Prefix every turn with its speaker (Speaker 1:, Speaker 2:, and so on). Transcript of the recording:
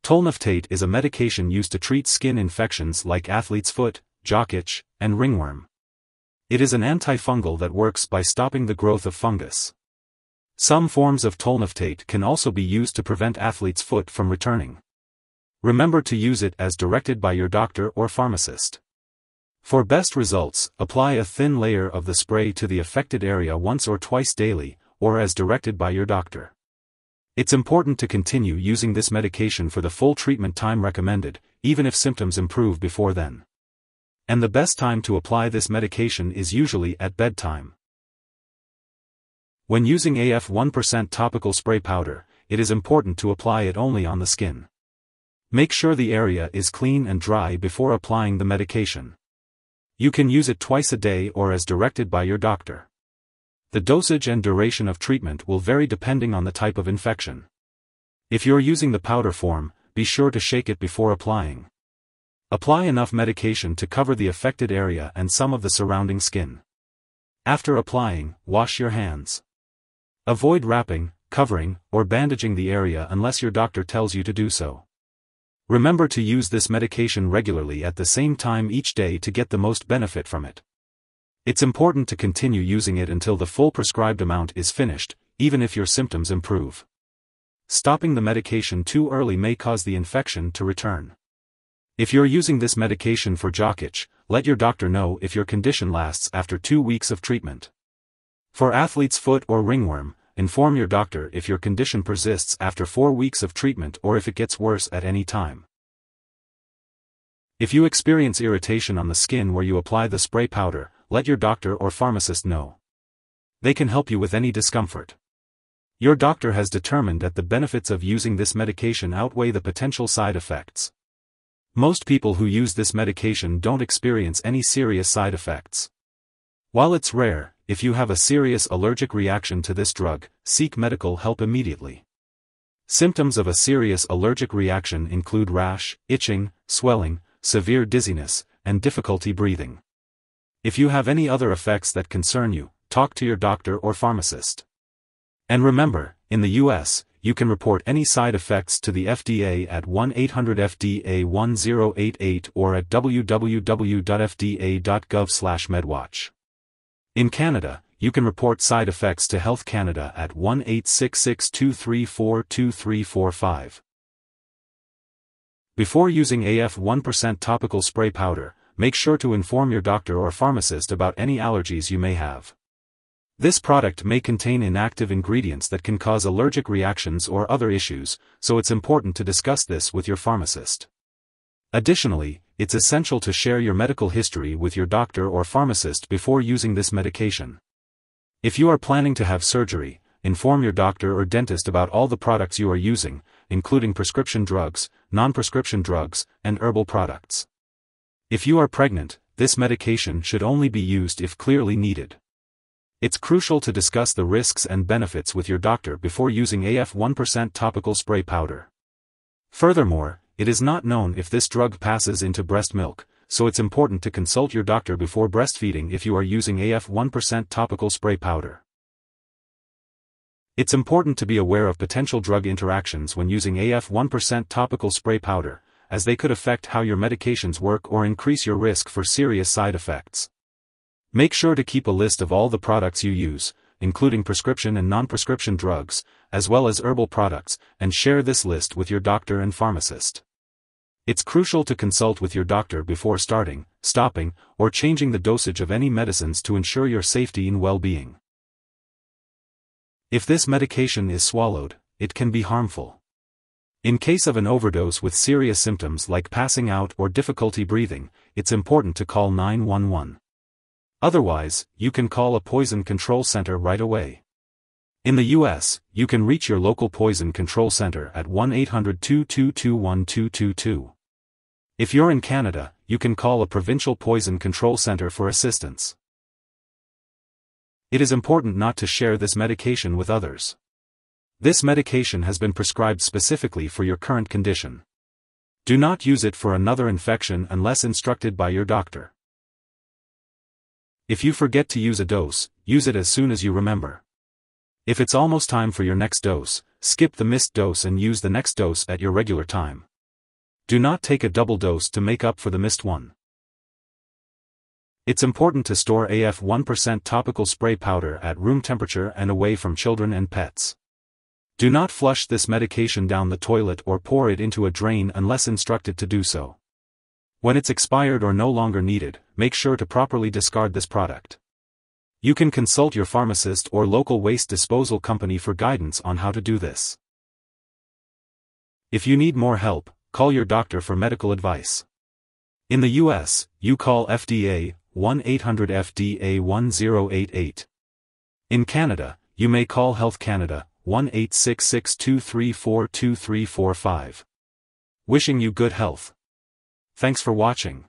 Speaker 1: Tolnaftate is a medication used to treat skin infections like athlete's foot, jock itch, and ringworm. It is an antifungal that works by stopping the growth of fungus. Some forms of Tolnaftate can also be used to prevent athlete's foot from returning. Remember to use it as directed by your doctor or pharmacist. For best results, apply a thin layer of the spray to the affected area once or twice daily, or as directed by your doctor. It's important to continue using this medication for the full treatment time recommended, even if symptoms improve before then. And the best time to apply this medication is usually at bedtime. When using AF 1% topical spray powder, it is important to apply it only on the skin. Make sure the area is clean and dry before applying the medication. You can use it twice a day or as directed by your doctor. The dosage and duration of treatment will vary depending on the type of infection. If you're using the powder form, be sure to shake it before applying. Apply enough medication to cover the affected area and some of the surrounding skin. After applying, wash your hands. Avoid wrapping, covering, or bandaging the area unless your doctor tells you to do so. Remember to use this medication regularly at the same time each day to get the most benefit from it. It's important to continue using it until the full prescribed amount is finished, even if your symptoms improve. Stopping the medication too early may cause the infection to return. If you're using this medication for jock itch, let your doctor know if your condition lasts after 2 weeks of treatment. For athlete's foot or ringworm, inform your doctor if your condition persists after 4 weeks of treatment or if it gets worse at any time. If you experience irritation on the skin where you apply the spray powder, let your doctor or pharmacist know. They can help you with any discomfort. Your doctor has determined that the benefits of using this medication outweigh the potential side effects. Most people who use this medication don't experience any serious side effects. While it's rare, if you have a serious allergic reaction to this drug, seek medical help immediately. Symptoms of a serious allergic reaction include rash, itching, swelling, severe dizziness, and difficulty breathing. If you have any other effects that concern you, talk to your doctor or pharmacist. And remember, in the US, you can report any side effects to the FDA at 1-800-FDA-1088 or at www.fda.gov/medwatch. In Canada, you can report side effects to Health Canada at 1-866-234-2345. Before using AF 1% topical spray powder, make sure to inform your doctor or pharmacist about any allergies you may have. This product may contain inactive ingredients that can cause allergic reactions or other issues, so it's important to discuss this with your pharmacist. Additionally, it's essential to share your medical history with your doctor or pharmacist before using this medication. If you are planning to have surgery, inform your doctor or dentist about all the products you are using, including prescription drugs, non-prescription drugs, and herbal products. If you are pregnant, this medication should only be used if clearly needed. It's crucial to discuss the risks and benefits with your doctor before using AF 1% topical spray powder. Furthermore, it is not known if this drug passes into breast milk, so it's important to consult your doctor before breastfeeding if you are using AF 1% topical spray powder. It's important to be aware of potential drug interactions when using AF 1% topical spray powder, as they could affect how your medications work or increase your risk for serious side effects. Make sure to keep a list of all the products you use, including prescription and non-prescription drugs, as well as herbal products, and share this list with your doctor and pharmacist. It's crucial to consult with your doctor before starting, stopping, or changing the dosage of any medicines to ensure your safety and well-being. If this medication is swallowed, it can be harmful. In case of an overdose with serious symptoms like passing out or difficulty breathing, it's important to call 911. Otherwise, you can call a poison control center right away. In the US, you can reach your local poison control center at 1-800-222-1222. If you're in Canada, you can call a provincial poison control center for assistance. It is important not to share this medication with others. This medication has been prescribed specifically for your current condition. Do not use it for another infection unless instructed by your doctor. If you forget to use a dose, use it as soon as you remember. If it's almost time for your next dose, skip the missed dose and use the next dose at your regular time. Do not take a double dose to make up for the missed one. It's important to store AF 1% topical spray powder at room temperature and away from children and pets. Do not flush this medication down the toilet or pour it into a drain unless instructed to do so. When it's expired or no longer needed, make sure to properly discard this product. You can consult your pharmacist or local waste disposal company for guidance on how to do this. If you need more help, call your doctor for medical advice. In the US, you call FDA 1-800-FDA-1088. In Canada, you may call Health Canada 1-866-234-2345. Wishing you good health. Thanks for watching.